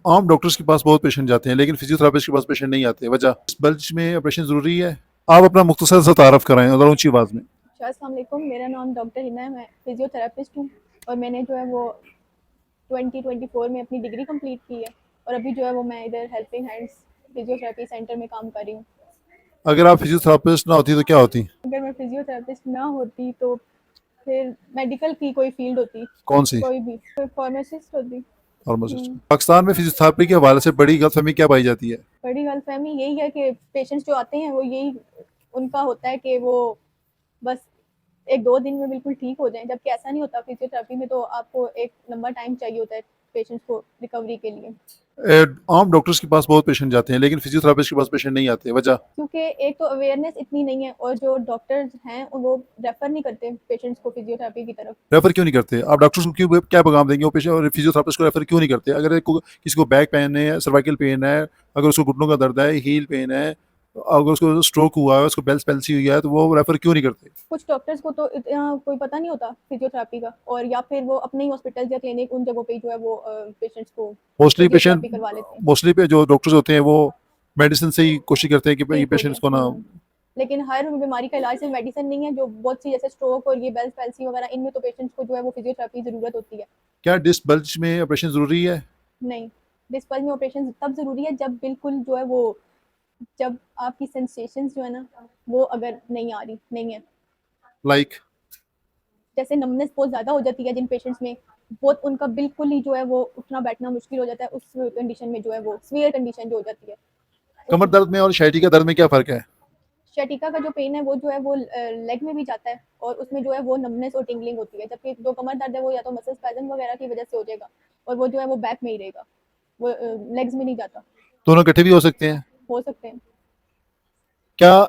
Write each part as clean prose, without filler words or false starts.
आम डॉक्टर्स के पास बहुत पेशेंट जाते हैं लेकिन फिजियोथेरापिस्ट के पास पेशेंट नहीं आते। वजह इस बल्ज में ऑपरेशन ज़रूरी है। आप अपना मुख्तसर सा तारफ़ कराएं और ऊंची आवाज़ में। अस्सलाम वालेकुम, मेरा नाम डॉक्टर हिना है। मैं फिजियोथेरापिस्ट हूँ और मैंने जो है वो 2024 में अपनी डिग्री कंप्लीट की है और अभी जो है वो मैं इधर हेल्पिंग हैंड्स फिजियोथेरेपी सेंटर में काम कर रही हूँ। अगर आप फिजियोथेरापिस्ट ना होती तो क्या होती? अगर मैं फिजियोथेरेपिस्ट ना होती तो फिर मेडिकल की कोई फील्ड होती, कौन सी? कोई भी, कोई फार्मासिस्ट होती। फार्मासिस्ट। हम्म, पाकिस्तान में फिजियोथेरापी के हवाले से बड़ी गलतफहमी क्या पाई जाती है? बड़ी गलतफहमी यही है कि पेशेंट्स जो आते हैं वो यही उनका होता है कि वो बस 1-2 दिन में बिल्कुल ठीक हो जाएँ, जबकि ऐसा नहीं होता। फिजियोथेरेपी में तो आपको एक लंबा टाइम चाहिए होता है पेशेंट्स को रिकवरी के लिए। आम डॉक्टर्स के पास बहुत पेशेंट जाते हैं लेकिन फिजियोथेरापिस्ट के पास पेशेंट नहीं आते। वजह क्योंकि एक तो अवेयरनेस इतनी नहीं है और जो डॉक्टर्स हैं वो रेफर नहीं करते पेशेंट्स को फिजियोथेरेपी की तरफ। रेफर क्यों नहीं करते? आप डॉक्टर्स को क्यों क्या पैगाम देंगे? वो पेशेंट और फिजियोथेरापिस्ट को रेफर क्यों नहीं करते? अगर किसी को बैक पेन है, सर्वाइकल पेन है, अगर उसको घुटनों का दर्द है, हील पेन है, अगर उसको स्ट्रोक हुआ है, उसको बेल्स पैल्सी हुई है, तो वो रेफर क्यों नहीं करते? कुछ डॉक्टर्स को तो कोई पता नहीं होता फिजियोथेरेपी का, और या फिर वो अपने ही हॉस्पिटल या क्लिनिक उन जगहों पे ही जो है वो पेशेंट्स को मोस्टली पेशेंट फिजियोथेरेपी करवा लेते हैं। मोस्टली पे जो डॉक्टर्स होते हैं वो मेडिसिन से ही कोशिश करते हैं कि भाई ठीक हो पेशेंट्स जाए। को ना। लेकिन हर बीमारी का इलाज सिर्फ मेडिसिन नहीं है। जो बहुत सी जैसे स्ट्रोक और ये बेल्स पैल्सी वगैरह, इनमें तो पेशेंट्स को जो है वो फिजियोथेरेपी ज़रूरत होती है। क्या डिस्क बल्ज में ऑपरेशन ज़रूरी है? नहीं, डिस्पल में ऑपरेशन तब ज़रूरी है जब बिल्कुल जो है वो, जब आपकी सेंसेशंस जो है ना वो अगर नहीं आ रही नहीं है। लाइक जैसे नमनेस बहुत ज़्यादा हो जाती है जिन पेशेंट्स में, बहुत उनका बिल्कुल ही जो है वो उठना बैठना मुश्किल हो जाता है। उस कंडीशन में जो है वो सीवियर कंडीशन जो हो जाती है उस, कमर दर्द में और शाइटिका दर्द में क्या फ़र्क है? शटिका का जो पेन है वो जो है वो लेग में भी जाता है और उसमें जो है वो नमनेस और टिंगलिंग होती है, जबकि जो कमर दर्द है वो या तो मसल स्पैज़म वगैरह की वजह से हो जाएगा और वो जो है वो बैक में ही रहेगा, वो लेग्स में नहीं जाता। दोनों इकट्ठे भी हो सकते हैं? हो सकते हैं। क्या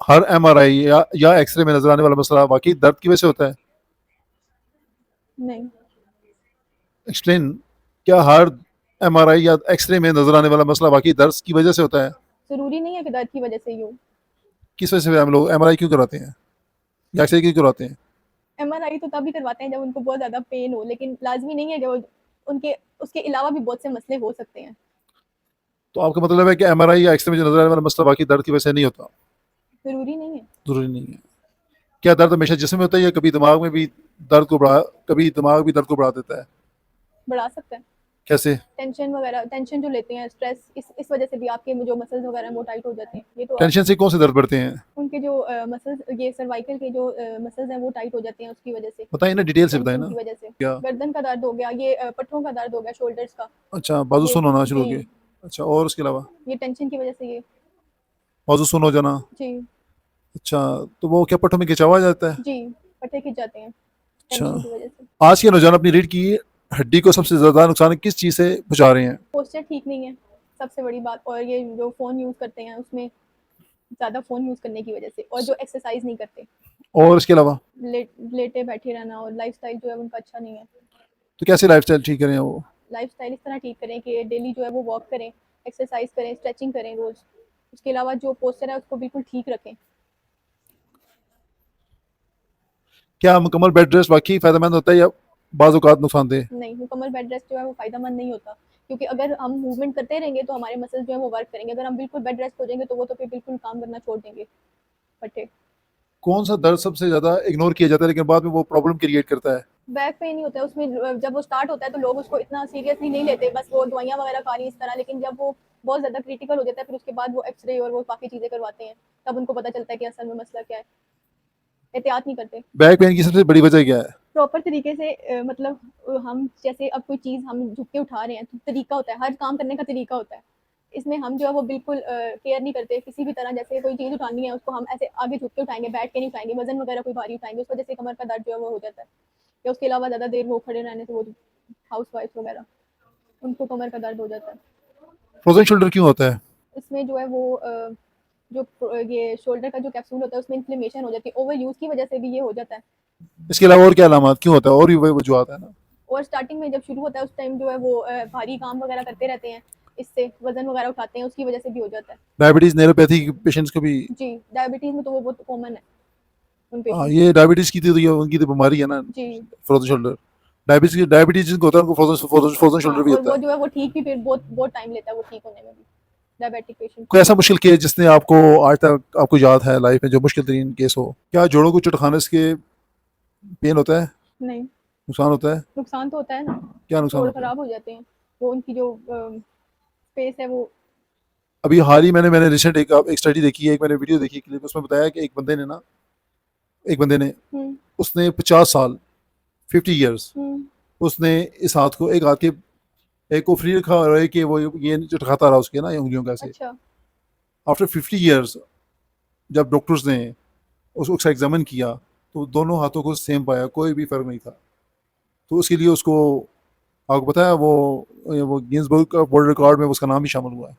हर एमआरआई या एक्सरे में नजर आने वाला मसला वाकई दर्द की वजह से होता है? नहीं, एक्सप्लेन। क्या हर एमआरआई या एक्सरे में नजर आने वाला मसला वाकई दर्द की वजह से होता है? ज़रूरी नहीं है कि दर्द की वजह से ही हो। किस वजह से हम लोग एमआरआई क्यों कराते हैं या एक्सरे क्यों कराते हैं? एमआरआई तो तभी करवाते हैं जब उनको बहुत ज़्यादा पेन हो, लेकिन लाज़मी नहीं है कि वो, उनके उसके अलावा भी बहुत से मसले हो सकते हैं। तो आपका मतलब है कि एमआरआई या एक्सरे में जो नजर आने वाला मसला वाकई दर्द की वजह से नहीं होता? ज़रूरी नहीं है। जरूरी नहीं है। क्या दर्द हमेशा जिस्म में होता है या कभी दिमाग में भी दर्द को बढ़ा कभी दिमाग भी दर्द को बढ़ा देता है? बढ़ा सकता है। कैसे? टेंशन वगैरह, टेंशन जो लेते हैं, स्ट्रेस, इस वजह से भी आपके जो मसल्स वगैरह हैं वो टाइट हो जाते हैं। ये तो टेंशन से कौन से दर्द बढ़ते हैं? उनके जो मसल्स, ये सर्वाइकल के जो मसल्स हैं वो टाइट हो जाते हैं उसकी वजह से, बताइए ना, डिटेल से बताइए टेंशन ना। की वजह से। क्या? गर्दन का दर्द हो गया, ये पट्टों का दर्द हो गया, शोल्डर्स का। अच्छा, बाजू ये सुन होना शुरू जी, हो गए। अच्छा, और उसके अलावा? ये टेंशन की वजह से ये। बाजू सुन हो जाना। जी। अच्छा, तो वो क्या पट्टों में खिंचाव आ जाता है? जी, पट्टे खिंच जाते हैं अच्छा। टेंशन की वजह से। आज के नौजवान अपनी रीढ़ की हड्डी को सबसे ज्यादा नुकसान किस चीज से पहुंचा रहे हैं? पोस्चर ठीक नहीं है सबसे बड़ी बात, और ये जो फ़ोन यूज़ करते हैं उसमें, ज़्यादा फ़ोन यूज़ करने की वजह से, और जो एक्सरसाइज नहीं करते, और इसके अलावा? लेटे बैठे रहना, और लाइफस्टाइल जो है उनका अच्छा नहीं है। तो कैसे लाइफस्टाइल ठीक करें वो? लाइफस्टाइल इस तरह ठीक करें कि डेली जो है वो वॉक करें, एक्सरसाइज करें, स्ट्रेचिंग करें रोज़। उसके अलावा जो पोस्चर है उसको बिल्कुल ठीक रखें। क्या मुकम्मल बेड रेस्ट वाकई फायदेमंद होता है या बाज़ औक़ात नुकसानदेह? नहीं, मुकम्मल बेड रेस्ट जो है वो फ़ायदेमंद नहीं होता, क्योंकि अगर हम मूवमेंट करते रहेंगे तो हमारे मसल्स जो है वो वर्क करेंगे। अगर हम बिल्कुल बेड रेस्ट हो जाएंगे तो वो तो फिर बिल्कुल काम करना छोड़ देंगे फटे। कौन सा दर्द सबसे ज्यादा इग्नोर किया जाता है लेकिन बाद में वो प्रॉब्लम क्रिएट करता है? बैक पेन ही होता है उसमें, जब वो स्टार्ट होता है तो लोग उसको इतना सीरियसली नहीं लेते, बस वो दवाइयाँ वगैरह खा रही इस तरह, लेकिन जब वो बहुत ज़्यादा क्रिटिकल हो जाता है फिर उसके बाद वो एक्सरे और वो बाकी चीज़ें करवाते हैं, तब उनको पता चलता है कि असल में मसला क्या है। एहतियात नहीं करते बैक पेन की सबसे बड़ी वजह क्या है? प्रॉपर तरीके से। मतलब हम जैसे अब कोई चीज़ हम झुक के उठा रहे हैं तो तरीका होता है, हर काम करने का तरीका होता है। इसमें हम जो है वो बिल्कुल केयर नहीं करते किसी भी तरह। जैसे कोई चीज़ उठानी है उसको हम ऐसे आगे झुक के उठाएंगे, बैठ के नहीं उठाएंगे, वजन वगैरह कोई भारी उठाएंगे, उस वजह से कमर का दर्द जो है वो हो जाता है। या उसके अलावा ज़्यादा देर वो खड़े रहने से, वो हाउस वाइफ वगैरह, उनको कमर का दर्द हो जाता है। फ्रोजन शोल्डर क्यों होता है? इसमें जो है वो ये शोल्डर का जो कैप्सूल होता है उसमें इन्फ्लेमेशन हो जाती है, ओवर यूज़ की वजह से भी ये हो जाता है। इसके अलावा और क्या अलामत क्यों होता है? और भी वजूहत है ना? और स्टार्टिंग में जब शुरू होता है उस टाइम जो है वो भारी काम वगैरह करते रहते हैं, इससे वजन वगैरह उठाते हैं, उसकी वजह से भी हो जाता है। डायबिटीज न्यूरोपैथी पेशेंट्स को भी? जी, डायबिटीज़ में तो वो बहुत कॉमन है उन हाँ, पेशेंट्स में। ये डायबिटीज की तो ये उनकी तो बीमारी है ना, जी। Frozen shoulder. डायबिटीज जिनको होता है उनको फ्रोजन हाँ, शोल्डर भी और होता वो है। जो है वो ठीक भी फिर बहुत बहुत टाइम लेता है वो ठीक होने में भी, डायबिटिक पेशेंट कोई ऐसा मुश्किल केस जिसने आपको आज तक आपको याद है लाइफ में जो मुश्किल तरीन केस हो? क्या जोड़ों को चोट खाने से पेन होता है, नहीं, नुकसान होता है? नुकसान तो होता है ना, क्या नुकसान जोड़ होता है? खराब हो जाते हैं, वो उनकी जो स्पेस है वो। अभी हाल ही मैंने रिसेंट एक स्टडी देखी है, एक मैंने वीडियो देखी क्लिप, उसमें बताया कि एक बंदे ने हम्म उसने 50 साल 50 ईयर्स हम्म उसने इस हाथ को एक हाथ के एक को फ्री रखा और एक के वो ये जो खाता रहा उसके ना ये उंगलियों का से। अच्छा। आफ्टर 50 ईयर्स जब डॉक्टर्स ने उसको एग्जामिन किया तो दोनों हाथों को सेम पाया, कोई भी फर्क नहीं था। तो उसके लिए उसको आपको पता है वो गिनीज बुक वर्ल्ड रिकॉर्ड में उसका नाम भी शामिल हुआ है।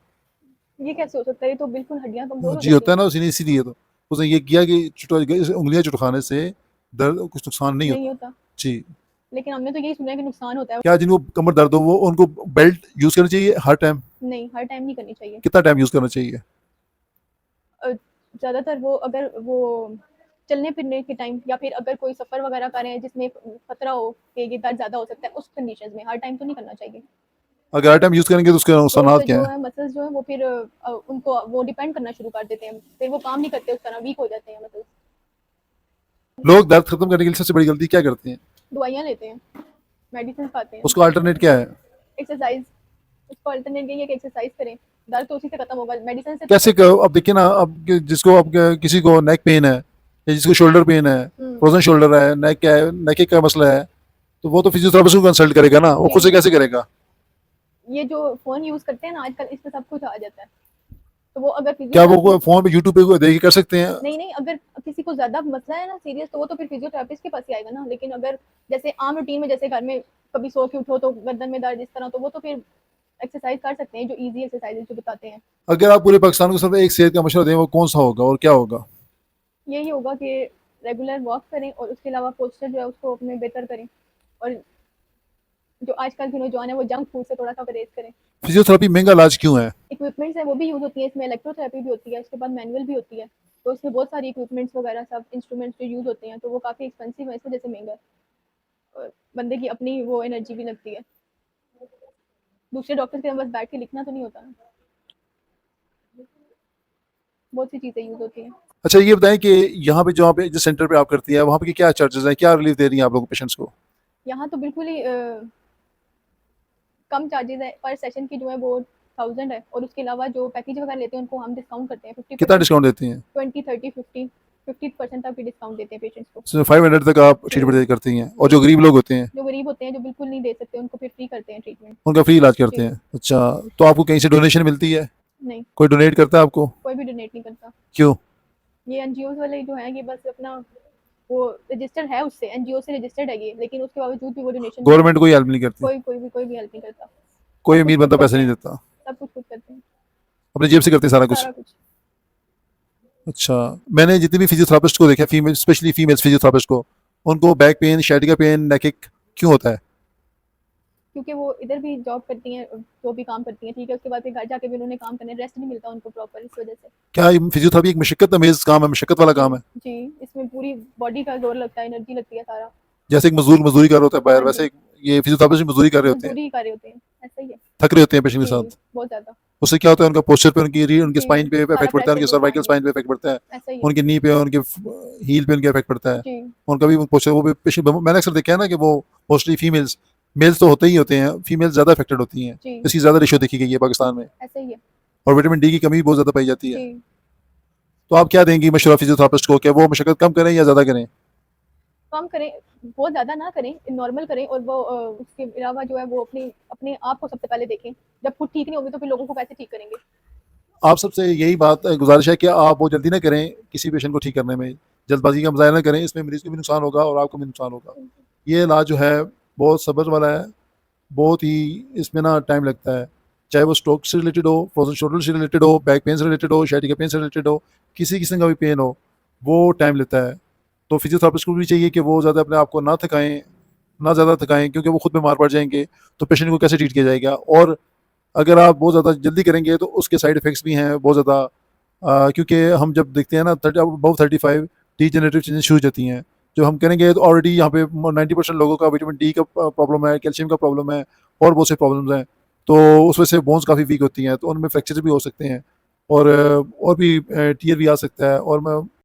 ये कैसे हो सकता है, ये तो बिल्कुल हड्डियां कमजोर हो जी जाती होता है हैं। ना उसी ने, इसीलिए तो उसने ये किया कि उंगलियां चुट खाने से दर्द कुछ नुकसान नहीं नहीं होता। होता, जी। लेकिन हमने तो यही सुना है कि नुकसान होता है। क्या जिनको कमर दर्द हो वो उनको बेल्ट यूज करनी चाहिए हर टाइम? नहीं, हर टाइम नहीं करनी चाहिए। कितना टाइम यूज करना चाहिए? ज़्यादातर वो अगर वो चलने फिरने के टाइम या फिर अगर कोई सफ़र वगैरह कर रहे हैं जिसमें खतरा हो कि ये दर्द ज़्यादा हो सकता है, उस कंडीशंस में हर टाइम तो नहीं करना चाहिए। अगर हर टाइम यूज करेंगे तो उसके तो नुकसान उससे क्या जो है? है मसल्स जो है वो फिर उनको वो डिपेंड करना शुरू कर देते हैं, फिर वो काम नहीं करते उस तरह, वीक हो जाते हैं मसल्स। लोग दर्द खत्म करने के लिए सबसे बड़ी गलती क्या करते हैं? दवाइयाँ लेते हैं, मेडिसिन खाते हैं। उसको अल्टरनेट क्या है? एक्सरसाइज, उसको अल्टरनेट यही है कि एक्सरसाइज करें, दर्द तो उसी से खत्म होगा, मेडिसिन से तो कैसे अब देखिए ना, अब जिसको अब किसी को नेक पेन है या जिसको शोल्डर पेन है, फ्रोजन शोल्डर है, नेक का मसला है, तो वो तो फिजियोथेरेपिस्ट को कंसल्ट करेगा ना, वो खुद से जी, कैसे करेगा? ये जो फ़ोन यूज़ करते हैं ना आजकल, इसमें सब कुछ आ जाता है। तो वो अगर क्या फिजियोथेरेपी, वो फोन पे यूट्यूब पे देख के कर सकते हैं? नहीं नहीं, अगर किसी को ज़्यादा मसला है ना सीरियस, तो वो तो फिर फिजियोथेरेपिस्ट के पास ही आएगा ना। लेकिन अगर जैसे आम रूटीन में, जैसे घर में कभी सो के उठो तो गर्दन में दर्द इस तरह, तो वो तो फिर एक्सरसाइज कर सकते हैं, जो इजी एक्सरसाइजेज जो बताते हैं। अगर आप पूरे पाकिस्तान को सिर्फ एक सेहत का मशवरा दें वो कौन सा होगा और क्या होगा? यही होगा कि रेगुलर वॉक करें और उसके अलावा पोस्चर जो है उसको अपने बेहतर करें, और जो आजकल के नौजवान है वो जंक फूड से थोड़ा सा परहेज करें। फिजियोथेरेपी महंगा इलाज क्यों है? इक्विपमेंट्स है वो भी यूज़ होती है इसमें, इलेक्ट्रोथेरेपी भी होती है, उसके बाद मैनुअल भी होती है। तो इसमें बहुत सारी इक्विपमेंट्स वगैरह सब इंस्ट्रूमेंट्स जो यूज़ होते हैं, तो वो काफ़ी एक्सपेंसिव है, इस वजह से महंगा है। और बंदे की अपनी वो एनर्जी भी लगती है, दूसरे डॉक्टर के बस बैठ के लिखना तो नहीं होता ना, बहुत सी चीज़ें यूज़ होती हैं। अच्छा ये बताएं कि यहाँ पे जो आप जिस सेंटर पे आप करती हैं वहाँ पे क्या चार्जेस हैं, क्या रिलीफ दे रही हैं आप लोग पेशेंट्स को? यहाँ तो बिल्कुल ही कम चार्जेस है, पर सेशन की जो है वो 1000 है, और उसके अलावा जो पैकेज वगैरह लेते हैं उनको हम डिस्काउंट करते हैं कितना 50%, डिस्काउंट देती हैं? 20 30 50 50% तक भी डिस्काउंट देते हैं पेशेंट्स को। 500 तक आप जी, ट्रीटमेंट करती हैं, और जो गरीब लोग होते हैं जो गरीब होते हैं, जो बिल्कुल नहीं दे सकते, उनको फिर फ्री करते हैं ट्रीटमेंट। उनका फ्री इलाज करते जी, हैं? अच्छा, तो आपको कहीं से डोनेशन मिलती है? नहीं, कोई डोनेट करता है आपको? कोई भी डोनेट नहीं करता। क्यों? ये एनजीओज वाले जो हैं, ये बस अपना वो रजिस्टर्ड है, उससे एनजीओ से रजिस्टर्ड है ये, लेकिन उसके बावजूद भी वो डोनेशन नहीं गवर्नमेंट करते। कोई हेल्प नहीं करती? कोई भी हेल्प नहीं करता, कोई सब कुछ अमीर खुद बंदा पैसे करते नहीं हैं, देता? सब कुछ खुद करते हैं, अपनी जेब से करते हैं सारा कुछ? सारा कुछ। अच्छा, मैंने जितने भी फिजियोथेरापिस्ट को देखा, फीमेल स्पेशली फीमेल फिजियोथेरापिस्ट को, उनको बैक पेन, शाइटिका पेन, नेक एक क्यों होता है? क्योंकि वो इधर भी जॉब करती हैं, जो भी काम करती हैं, ठीक है, उसके बाद फिर घर जाके भी उन्होंने काम करना है, रेस्ट नहीं मिलता उनको प्रॉपर, इस वजह से। क्या फिजियोथेरेपी एक मशक्कत अमेज काम है, मशक्कत वाला जी काम है? जी, इसमें पूरी बॉडी का जोर लगता है, एनर्जी लगती है सारा। जैसे एक मजदूर मजदूरी कर रहा होता है बाहर, हाँ वैसे जी, ये फिजियोथेरापिस्ट भी मजदूरी कर रहे होते हैं, मजदूरी ही कर रहे होते हैं, ऐसा ही है। थक रहे होते हैं पेशेंट के जी, साथ। बहुत ज़्यादा। उससे क्या होता है, उनका पोस्चर पे, उनकी जी, स्पाइन पे सारा इफेक्ट पड़ता है, प्रेशर उनके जो, हाँ सर्वाइकल जी, स्पाइन पे इफेक्ट पड़ता है, ऐसा ही है। उनके नी पे, उनके हील पे उनके इफेक्ट पड़ता है, जी उनका भी पोस्चर, वो भी पेशेंट मैंने अक्सर देखा है ना कि वो मोस्टली फीमेल्स, मेल्स तो होते ही होते हैं, फीमेल्स ज़्यादा अफेक्टेड होती हैं, जी, इसकी ज़्यादा रेशो देखी गई है पाकिस्तान में, ऐसा ही है। और विटामिन डी की कमी भी बहुत ज़्यादा पाई जाती है। जी, तो आप क्या देंगी मशवरा फिजियोथेरापिस्ट को, क्या वो मशक्कत कम करें या ज़्यादा करें? कम करें, बहुत ज़्यादा ना करें, नॉर्मल करें, और वो उसके अलावा जो है वो अपने अपने आप को सबसे पहले देखें। जब खुद ठीक नहीं होंगे तो फिर लोगों को कैसे ठीक करेंगे? आप सबसे यही बात गुजारिश है कि आप वो जल्दी ना करें किसी पेशेंट को ठीक करने में, जल्दबाजी का मुजाहरा ना करें, इसमें मरीज को भी नुकसान होगा और आपको भी नुकसान होगा। ये इलाज जो है बहुत सब्र वाला है, बहुत ही इसमें ना टाइम लगता है, चाहे वो स्ट्रोक से रिलेटेड हो, फ्रोजन शोल्डर से रिलेटेड हो, बैक पेन से रिलेटेड हो, शाइटिका पेन से रिलेटेड हो, किसी किस्म का भी पेन हो, वो टाइम लेता है। तो फिजियोथेरापिस्ट को भी चाहिए कि वो ज़्यादा अपने आप को ना थकाएं, ना ज़्यादा थकाएं, क्योंकि वो खुद बीमार पड़ जाएंगे तो पेशेंट को कैसे ट्रीट किया जाएगा। और अगर आप बहुत ज़्यादा जल्दी करेंगे तो उसके साइड इफ़ेक्ट्स भी हैं बहुत ज़्यादा, क्योंकि हम जब देखते हैं ना 30 अबव 35 डीजेनरेटिव चेंजेस शुरू हो जाती हैं, जो हम करेंगे तो ऑलरेडी यहाँ पे 90% लोगों का विटामिन डी का प्रॉब्लम है, कैल्शियम का प्रॉब्लम है और बहुत से प्रॉब्लम्स हैं। तो उस वजह से बोन्स काफ़ी वीक होती हैं, तो उनमें फ्रैक्चर भी हो सकते हैं और भी टियर भी आ सकता है। और मैं